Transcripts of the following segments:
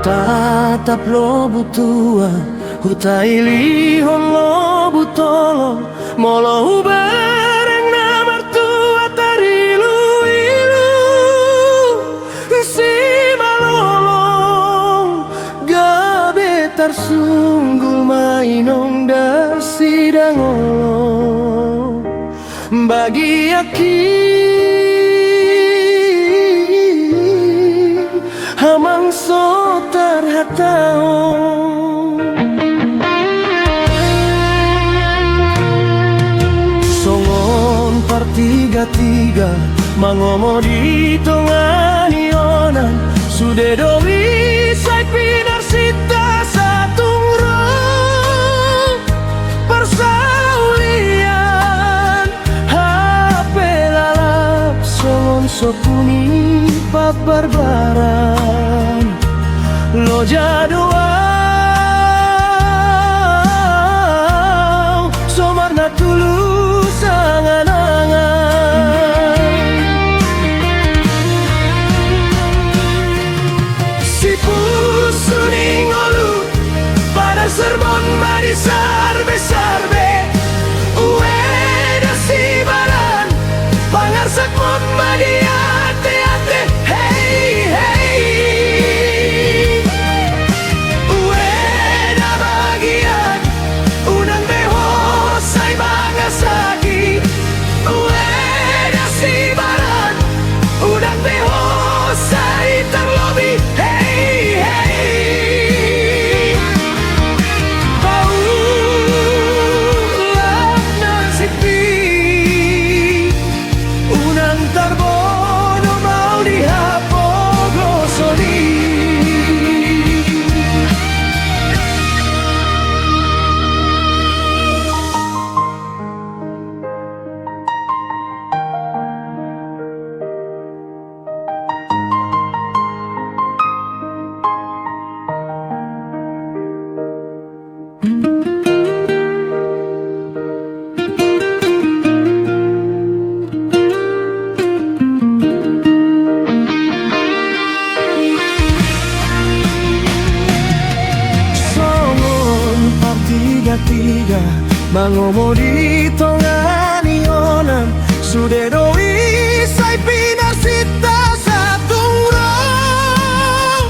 Tatap lo butua Hutaili lo butolo Molo bareng na mertua tarilu ilu Si malolong Gabe tarsunggul mainong darsidang olo Bagi aki Hamang sotar hataong Songon partiga-tiga Mangomo di tengah hionan Sude dowi say pinar sita satung rong Persaulian HP lalap songon sopuni barbaran Lo jadoau Somarna tulus angan-angan Si pusuni ngolu Pada serbon mari sarbe-sarbe Ueda si baran Pangarsak mon madi ate-ate Mangomo di tengah hionan Sude doi say pinar sita satung rong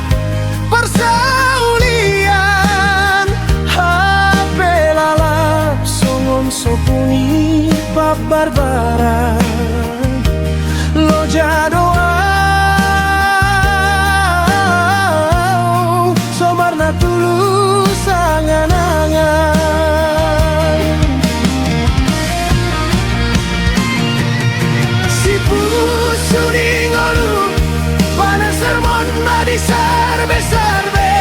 Persaulian HP lalap songon sopuni barbaran Lo jadoau Somarna tulus angan-angan Suning olu Panas sermon madi sarbe-sarbe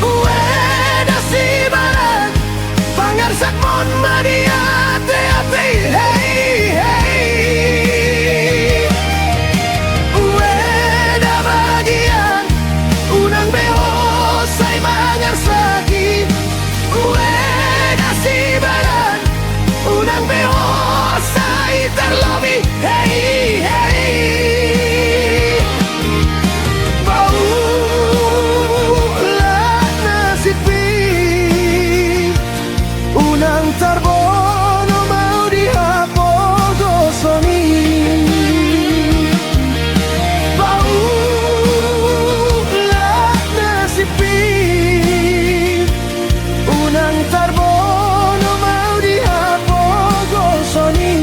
Ueda si baran Pangarsak mon madi ate-ate Hey, hey Ueda bagian Unang beho say mangarsaki Ueda si baran Unang beho say terlobi Hey, hey Tarbono mau dihapogo soni Bau lah nasipi Unang tarbono mau dihapogo soni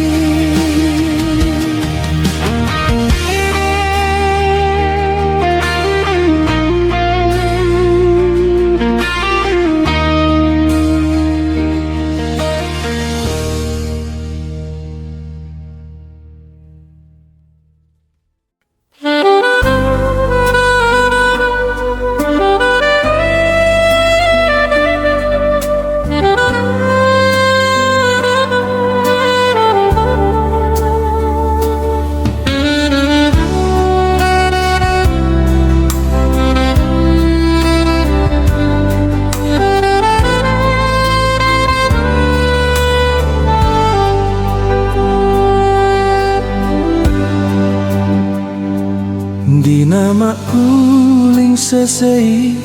Di nama uling sesei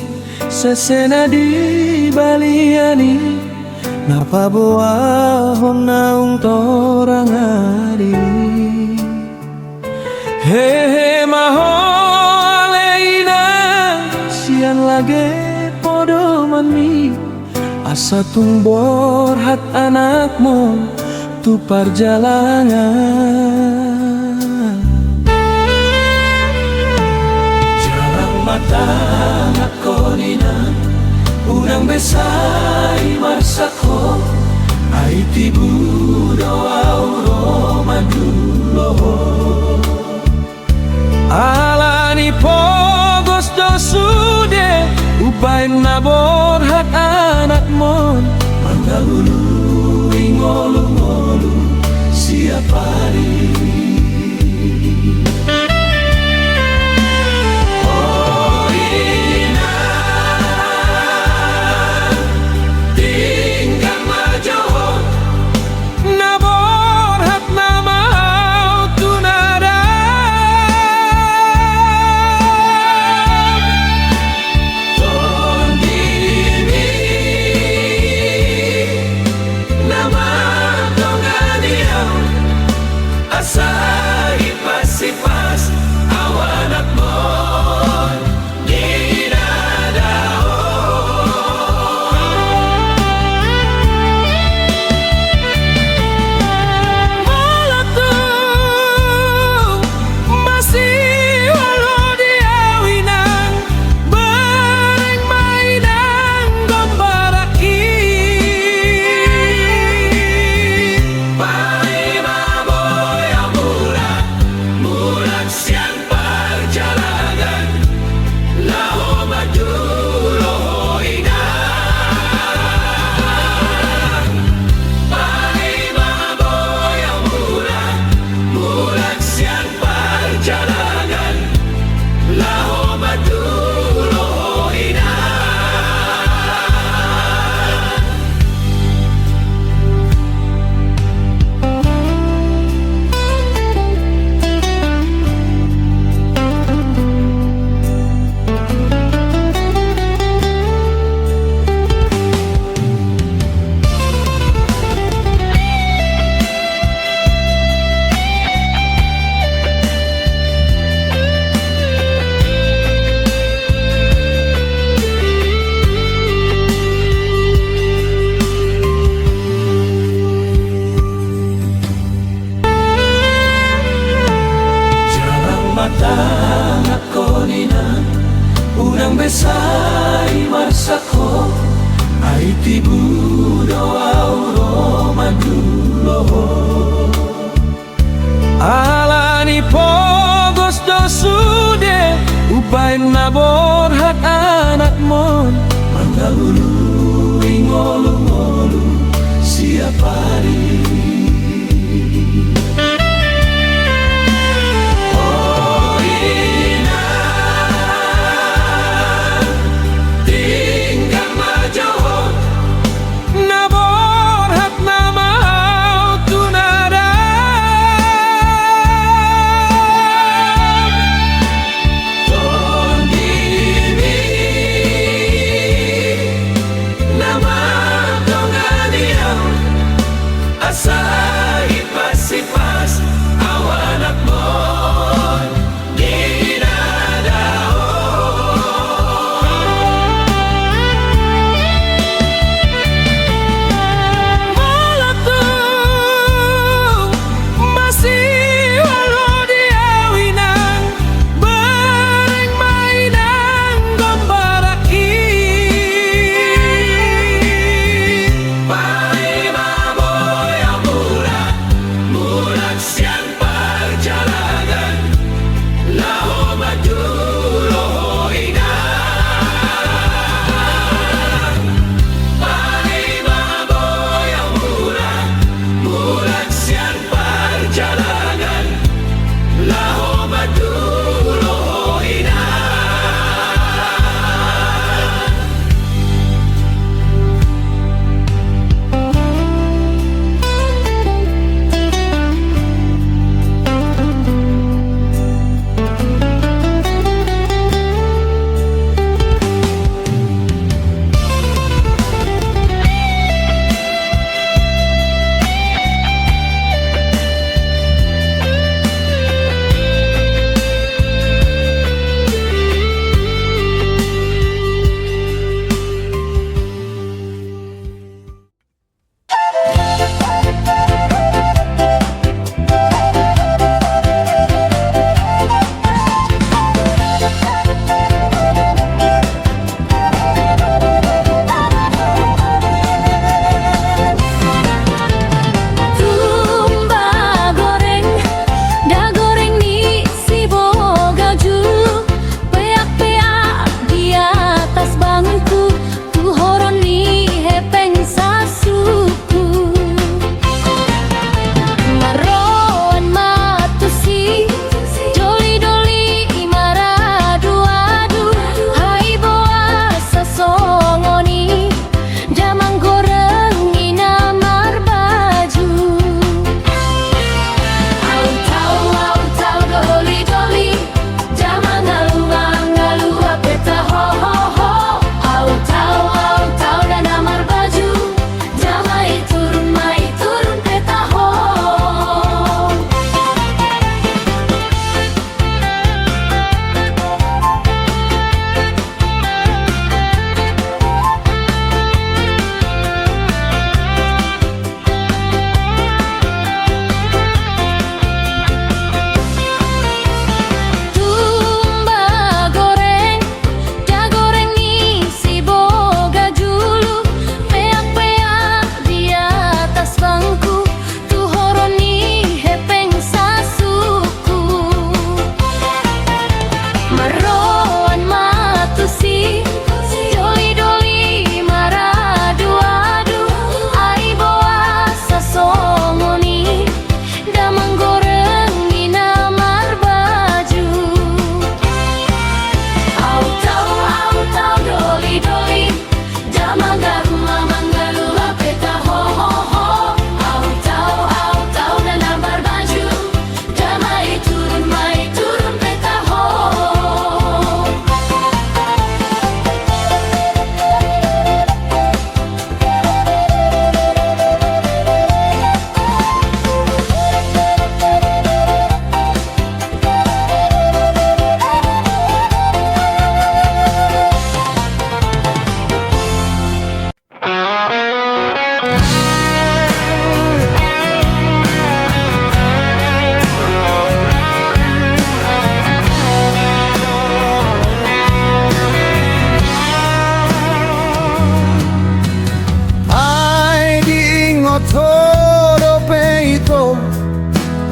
sesena di baliani napa boahon naung torang adi hehe maholeina sian lage podo manmi asa tumbor hat anakmu tu perjalanan jalan mata ngakonina unang besai marsako ai tibu doa romandulo alani pogos dosude upain nabor hat anak mon mangalulu ingolu-ngolu siapa hari unang besai marsako ai tibu doa romandulo alani pogos dosude upain nabor hat anak mon mangalulu ingolu-ngolu siapa hari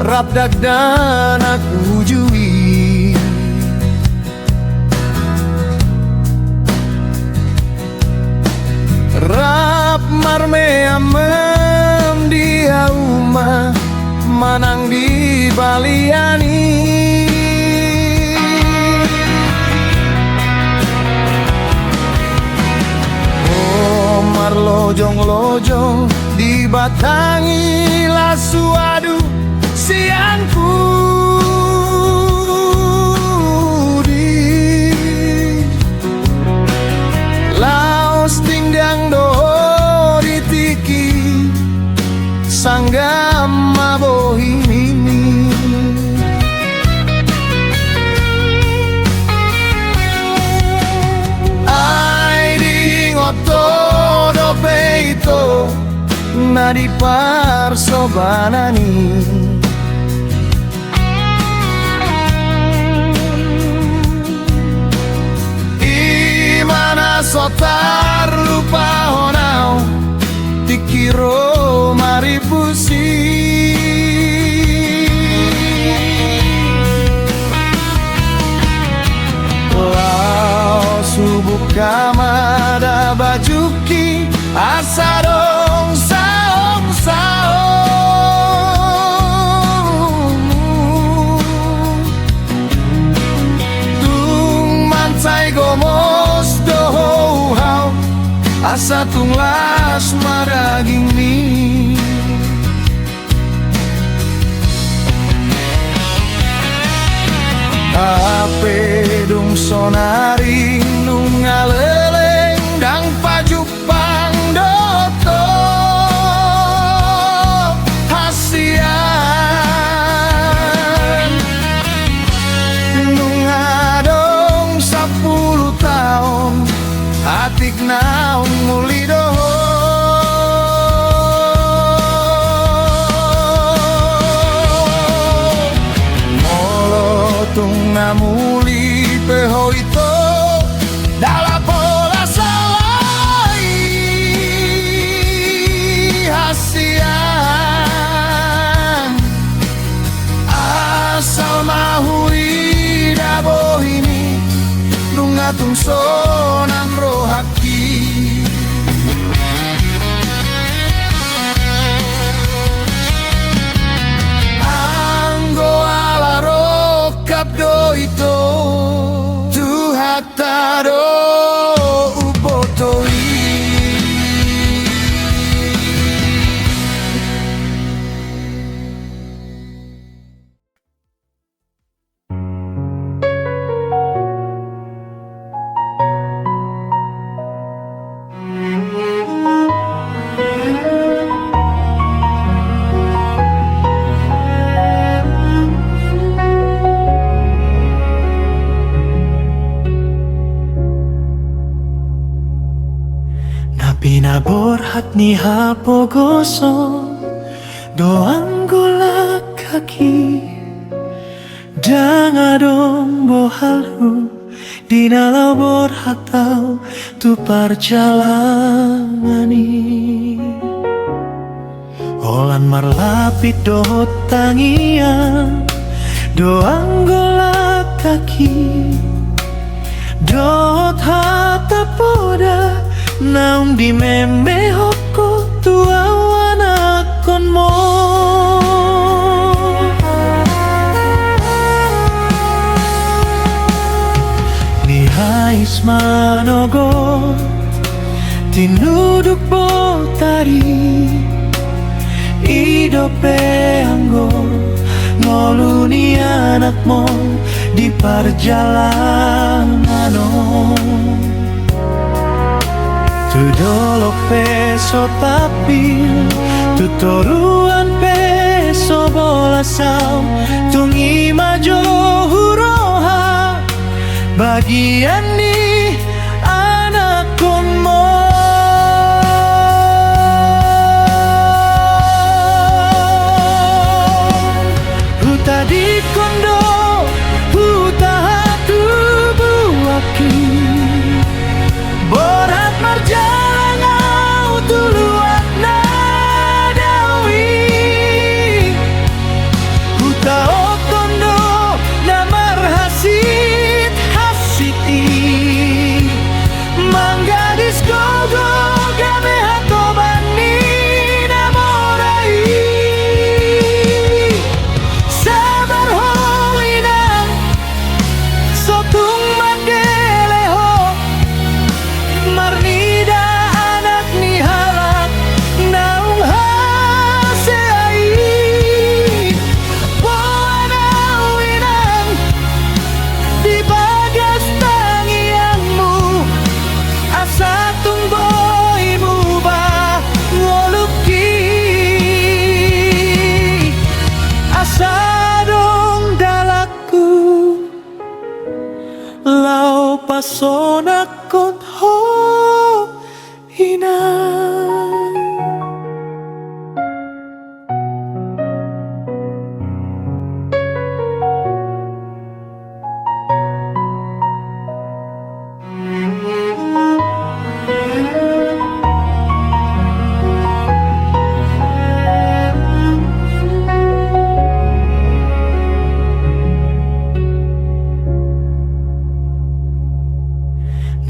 Rapdak dan aku jui Rap marme amem dia uma manang di baliani Omar lojong-lojong dibatangi lasuadu siangku di Laos tingdang doho ditiki sanggam mabohimi ai di ngoto dope itu nadi parsobanani imana sotar lupa honau dikiro maripusi Lau subuh kamada bajuki asadong saong saong tung mantai gomos doho hau asa tunglas maraging ni Ape dung sonaring nungaleleng dang pajupang doto hasian nungadong 10 tahun atik naung muli doho tung namuli peho itu dalam pola salai hasian asal mahuri dabo ini lungatung sonang rohaki do ito tu hataro ubotoi Pinaborhat ni hapogoso doang golak kaki dangadong bohalu dinalau borhatau tu perjalanani Olan marlapit dohot tangian doang golak kaki dohot hata poda naung di meme hoko tua wanakon mo Nihais manogo tinuduk botari idope anggo ngoluni anak mo di perjalanan Tu dolok peso tapil Tu toruan peso bolasau Tungi majo huroha Bagian ni anak mo Huta di kondo Huta hatu buaki Borat marjalan tuluak nadawi pasona kon ho ina.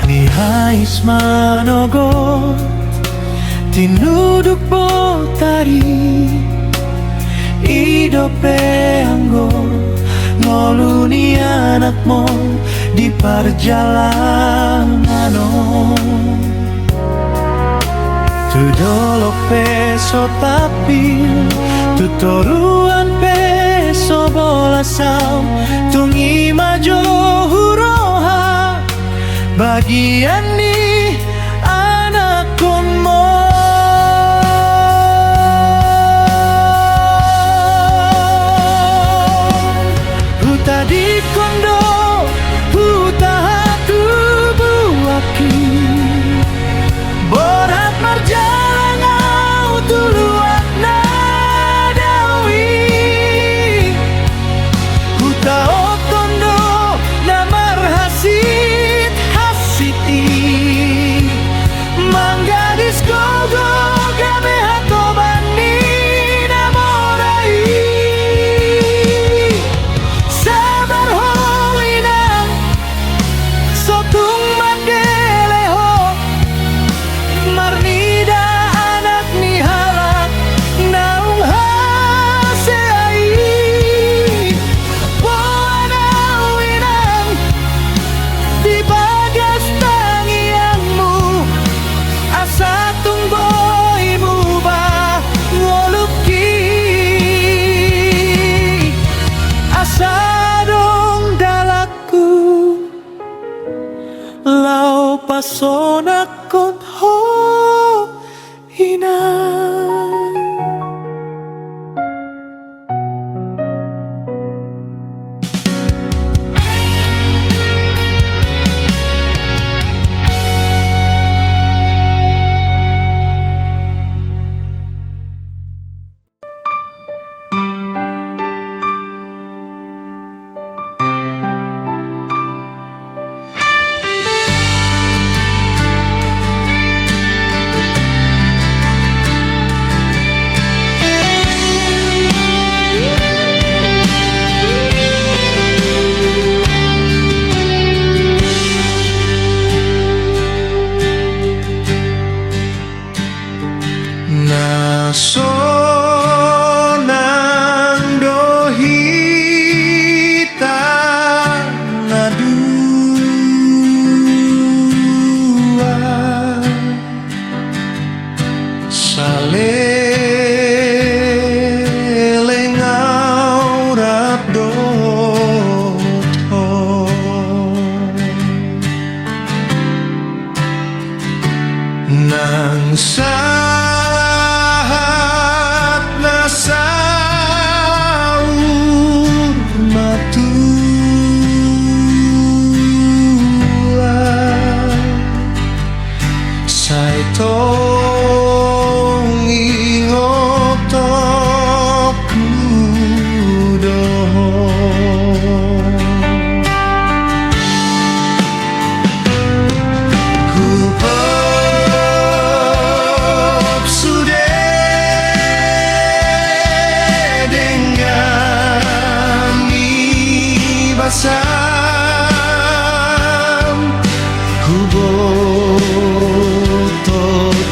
Nihais manogot tinuduk botari idope anggo ngoluni anakmu di perjalanan. Tudolok peso tapil tutoruan peso bolasam tungi majo huroha bagian ni anak konmo. Huta di kondo huta hatu buaki borat marjalangau tuluak nadawi huta otondo namar hasit hasiti manggadis gogo game hatobani namorai sabar hoinang sotung mandeleho marnida anak ni halak naung haseai boanau inang di bagas tangiangmu asa tungboimu ba ngoluki asa dong dalaku lau pasona kon ho ina. Nasonang dohita nadua saleleng aurat doto nang sahat nasaur matua saitong ingotok kudoho Kupop sudah dengan basam huboto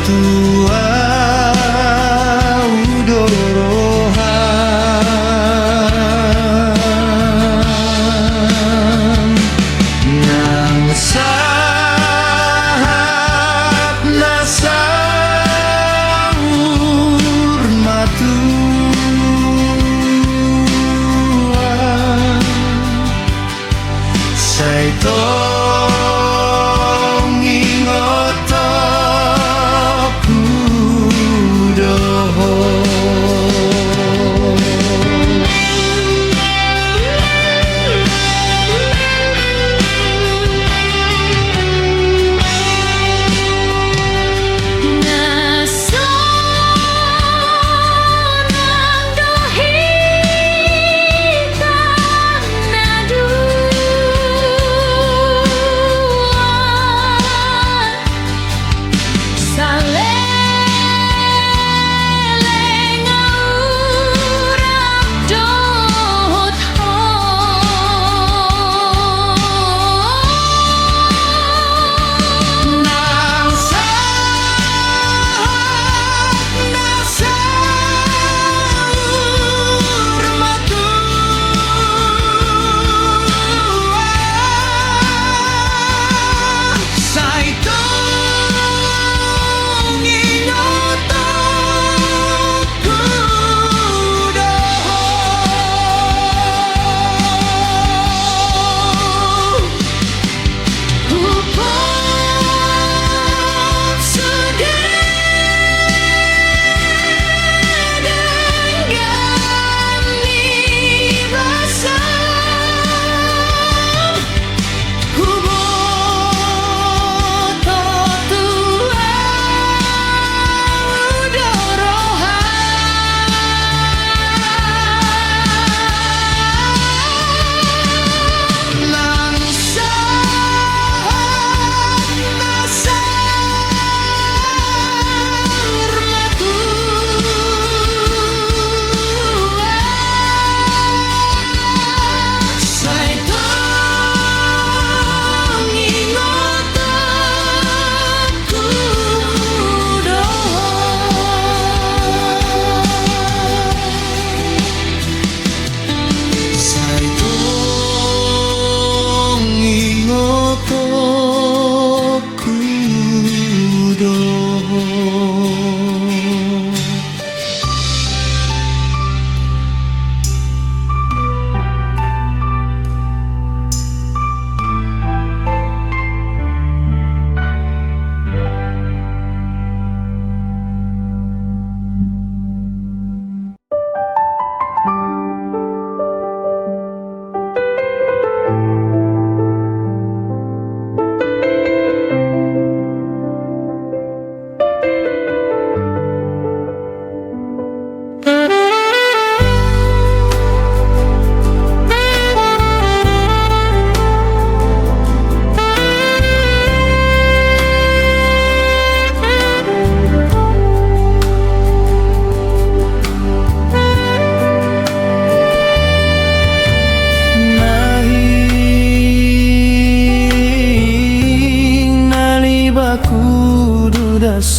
tua udorohan nang sahat nasaur matua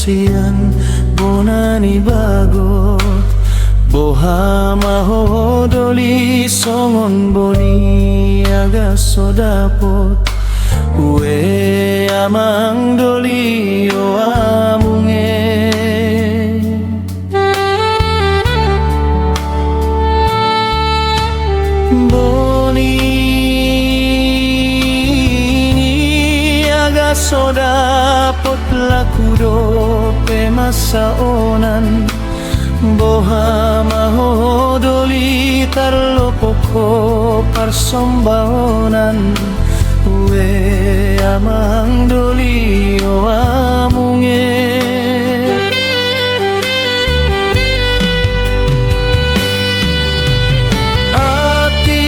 siang bonani bagot boha mahodoli songon boni aga sodapot we amang doli o amunge boni aga sodapot lakudo pe masaonan boha mahodoli tarlopoko parsombaonan we amang doli o amunge ati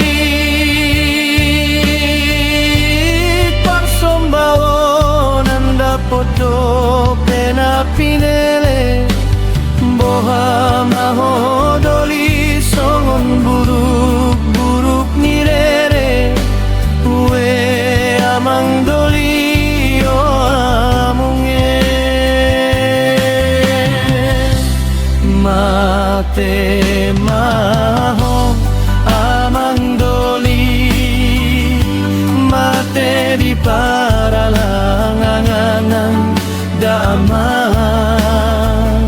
parsombaonan dapoto pena pinele boha mahodoli songon buruk-buruk nirere we amang doli o amunge mate maho amang doli mate di paralangangan damang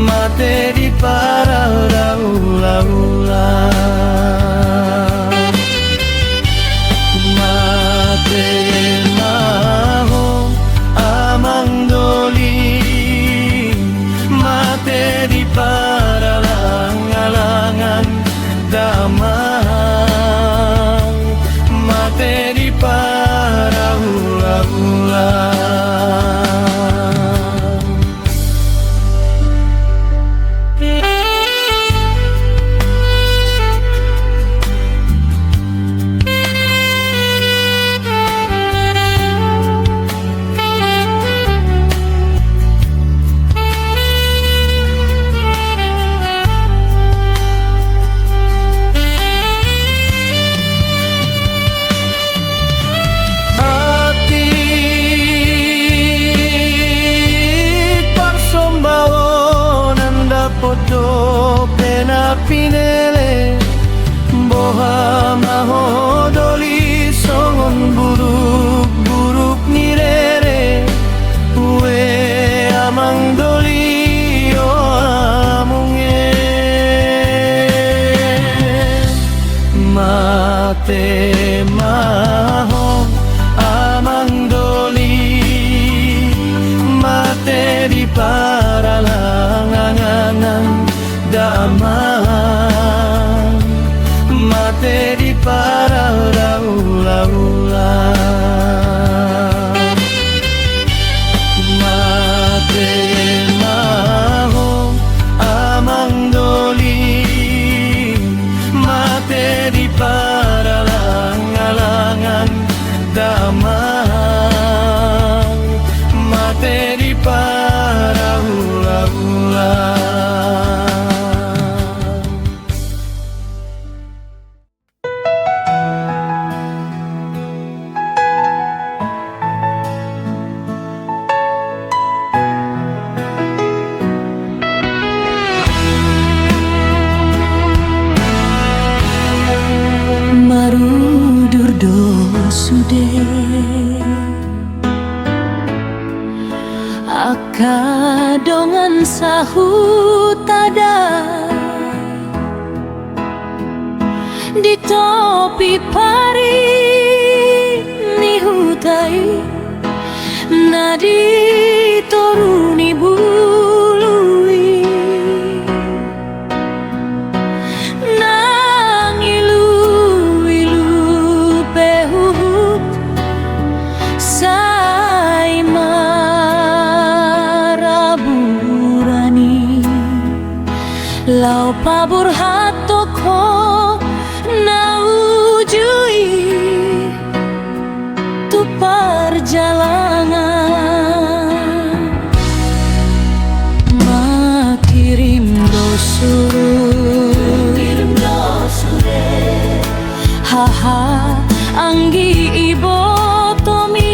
mate di paraula-ula mate maho amang doli mate di paralangan damang mate di paraula-ula. Foto pena pinele boha mahodoli songon buruk-buruk nirere we amang doli o amunge mate maho amang doli mate di paralangan damang mate di paraula-ula mate maho amang doli mate di paralangan damang mate di paraula-ula. Marudur do sude akadongan sahutada di topi pari ni hutai nadi toruni bului lau pabur hatoko naujui tu perjalanan makirim dosure haha anggi ibotomi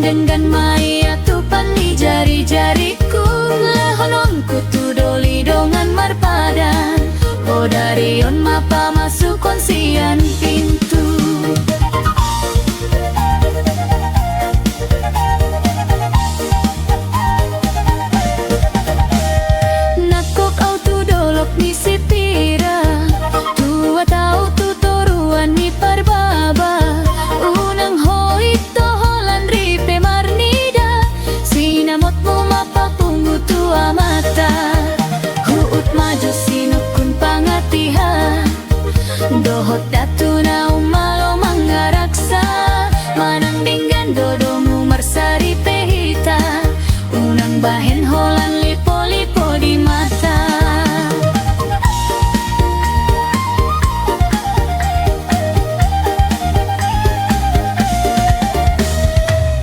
dengan maya tupan di jari-jariku. Lehononku tu doli dongan marpadan, odarion mapa masuk konsian pintu. Nakok au tu dolok ni sipira, tua tau tu toruan ni parbaba. Unang hoit to holan ripe marnida, sinamot mo mapapungu tua mata. Huut maju sinukun pangatihan, dohot datu na umalo mangaraksa. Manang dinggan dodomu marsari pehita, unang bahen holan lipo-lipo di mata.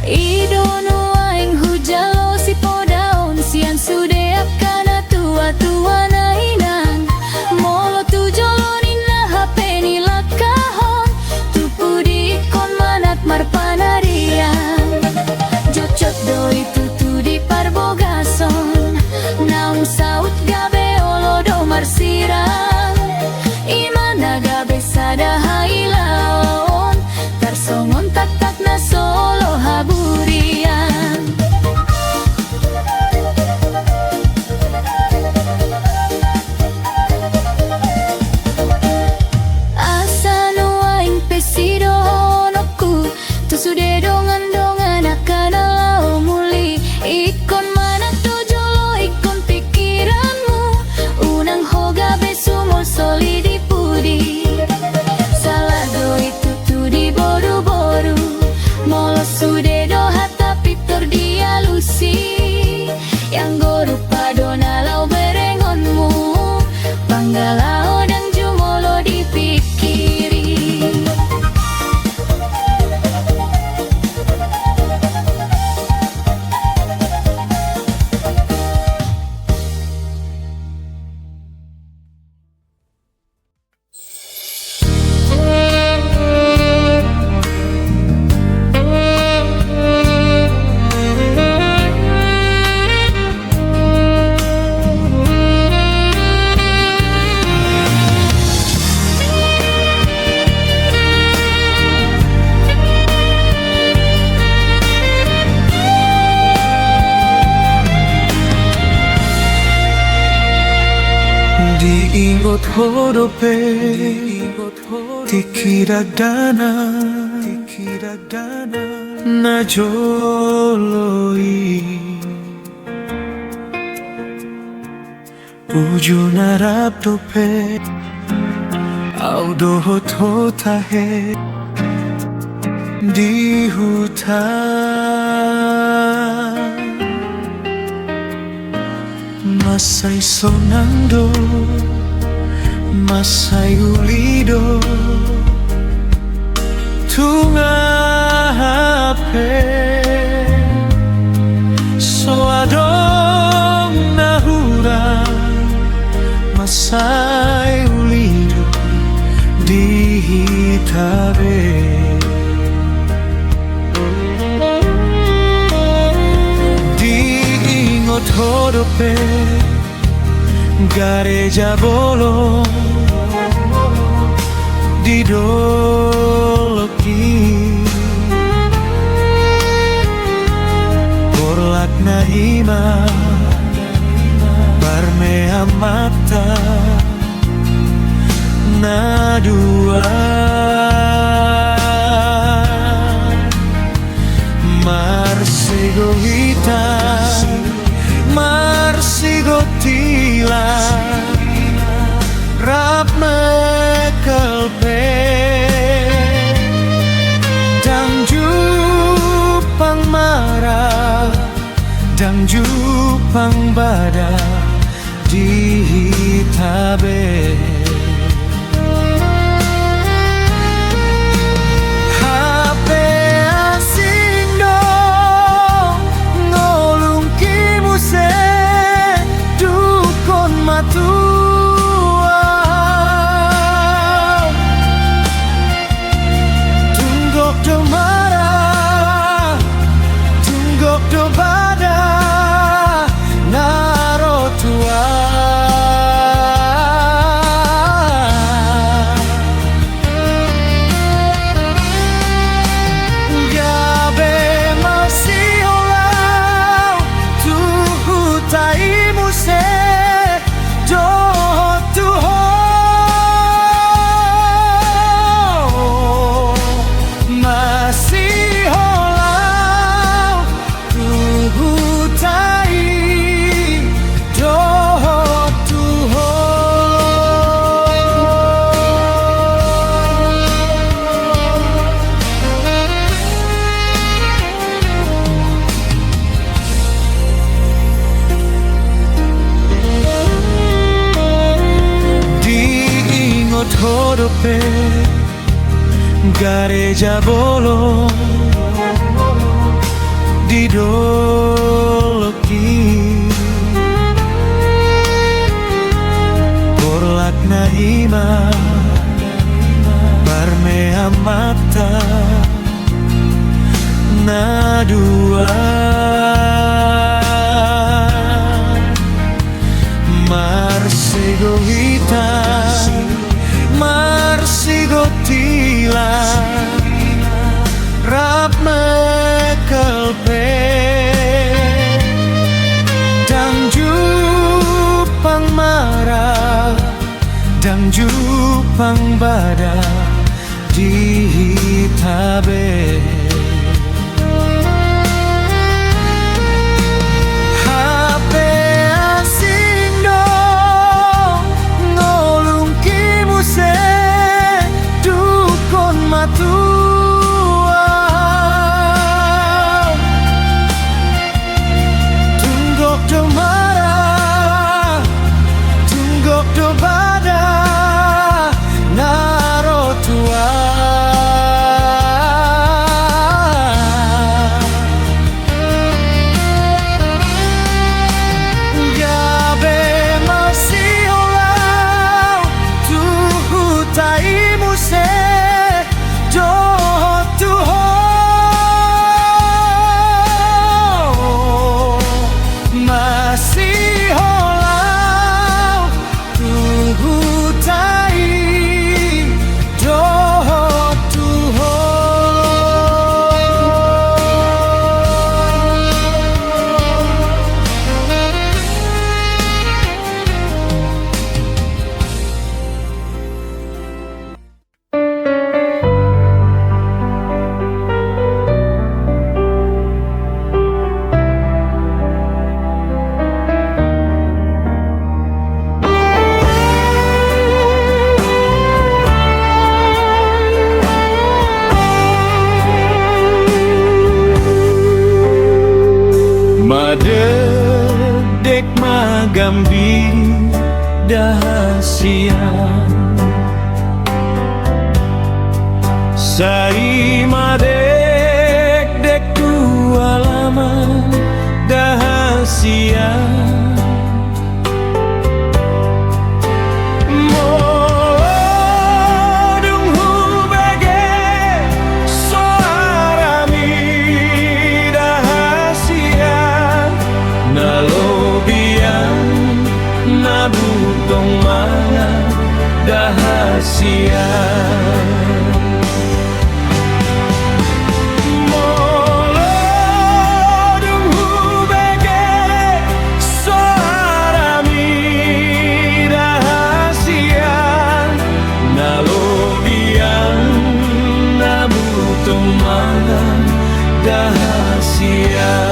Idono aing hujalo si podaon, sian sudeap kana tua-tua na inang. Molo tu jolonin na hape ni lakahon, tupu di ikon manat marpanarian. Jocot doi tutu di parbogason, naung saut gabe olodo marsirang. Imana gabe sada hailaon, tarsongon tak-tak na solo haburian. Asa no aing pesido honokku, tu sude dongan-dongan akan alau muli. Ikon mana tu jolo ikon pikiranmu, unang hoga besumol soli di pudi. Salah do itu tu di boru-boru, molo sude do hata pitor dia lusi. Yang goru padona lau berengonmu, panggalao dan jumolo dipikiri. Diingot hodope tikiragdana na joloi ujun arab dope au dohot hotahe di hutan. Masay sonando, masay ulido, tungape soadong nahura. Masay ulido di hitabe. Diingot hodope gareja bolong didoloki borlak na ima barmea mata na dua marsigo hita marsigo tila rap mekelpe dang jupang marah dang jupang bada di hitabe. Gareja bolong didoloki Porlak na ima Parmea mata na dua Marsigo hita Marsigo tila Rap mekelpe Dang jupang marah Dang jupang bada di hitabe HP asing do ngolung kimuse dukon matua tunggok do marah tunggok do bada narotua Madedek magambing dahasian Sai madek dek dua lama dahasian Nabutong mga dahasian Molodong hubege soarami dahasian Nalobian nabutong mga dahasian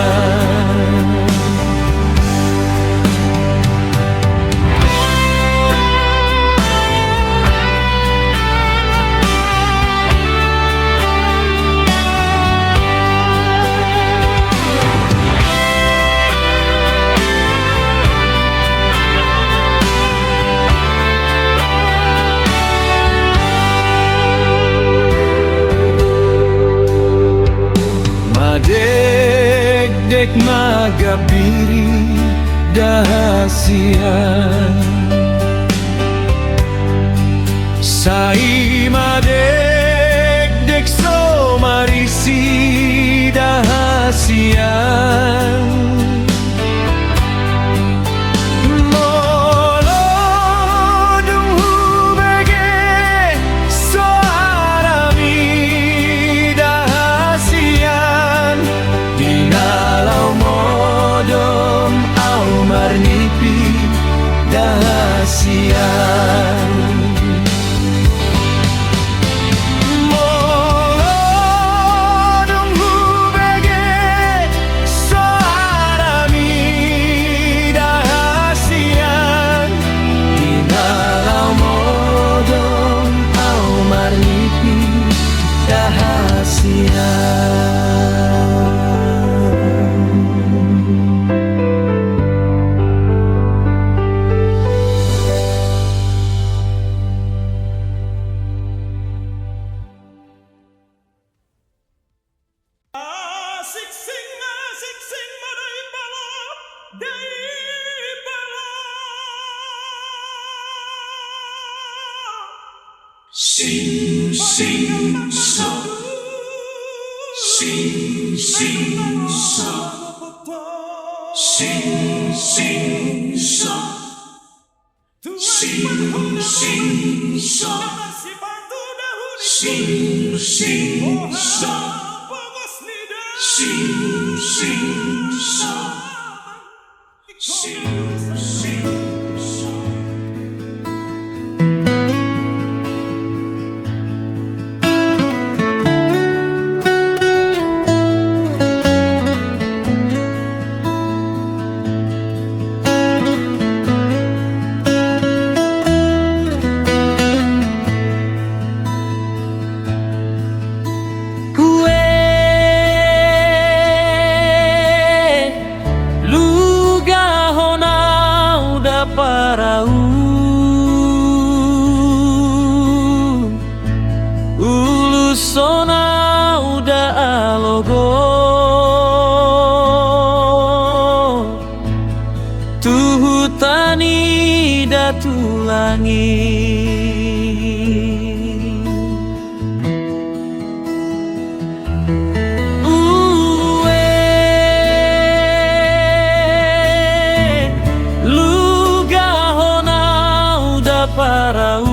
Dek magabiri dahasian Sai madek dek so marisi dahasian Molodong hubege soarami dahasian Dinalau modom au marnipi dahasian Molodong hubege so siksing madai bala dai bala sing sing so sing sing so sing sing so sing sing so sing sing so sing sing so sing sing so. Parau ulu sona uda alogo tuhutani datulangi parau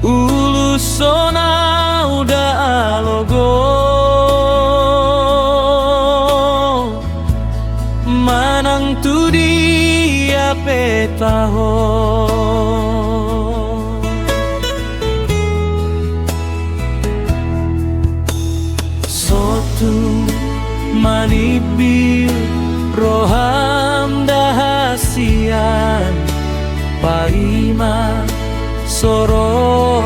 ulu sona uda alogo manang tu dia petaho sotu manibir roham dahasian paima soro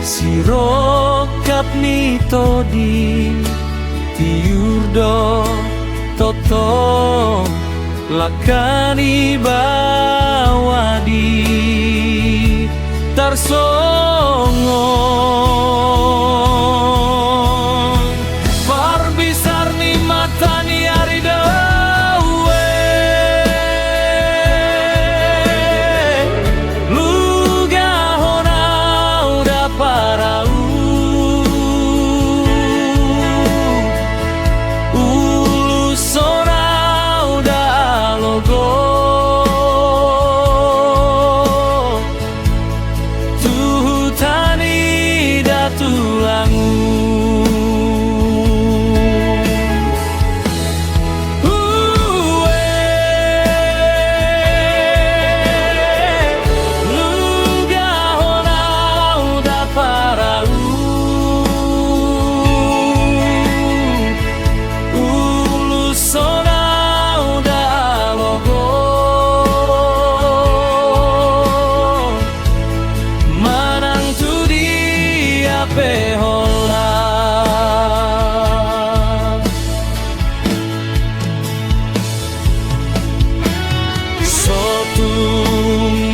sirokap ni todi tiurdo toto lakani bawadi tarsongo parbisar ni matani arida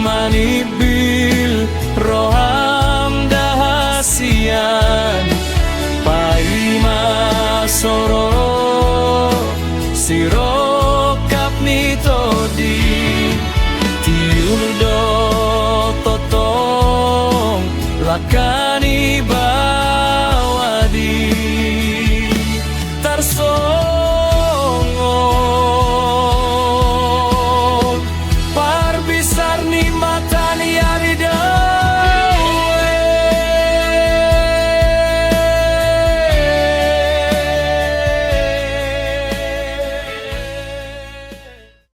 manibil roham dahasian paima soro sirokap ni todi tiurdo totong lakani bawadi tarsongo parbisar ni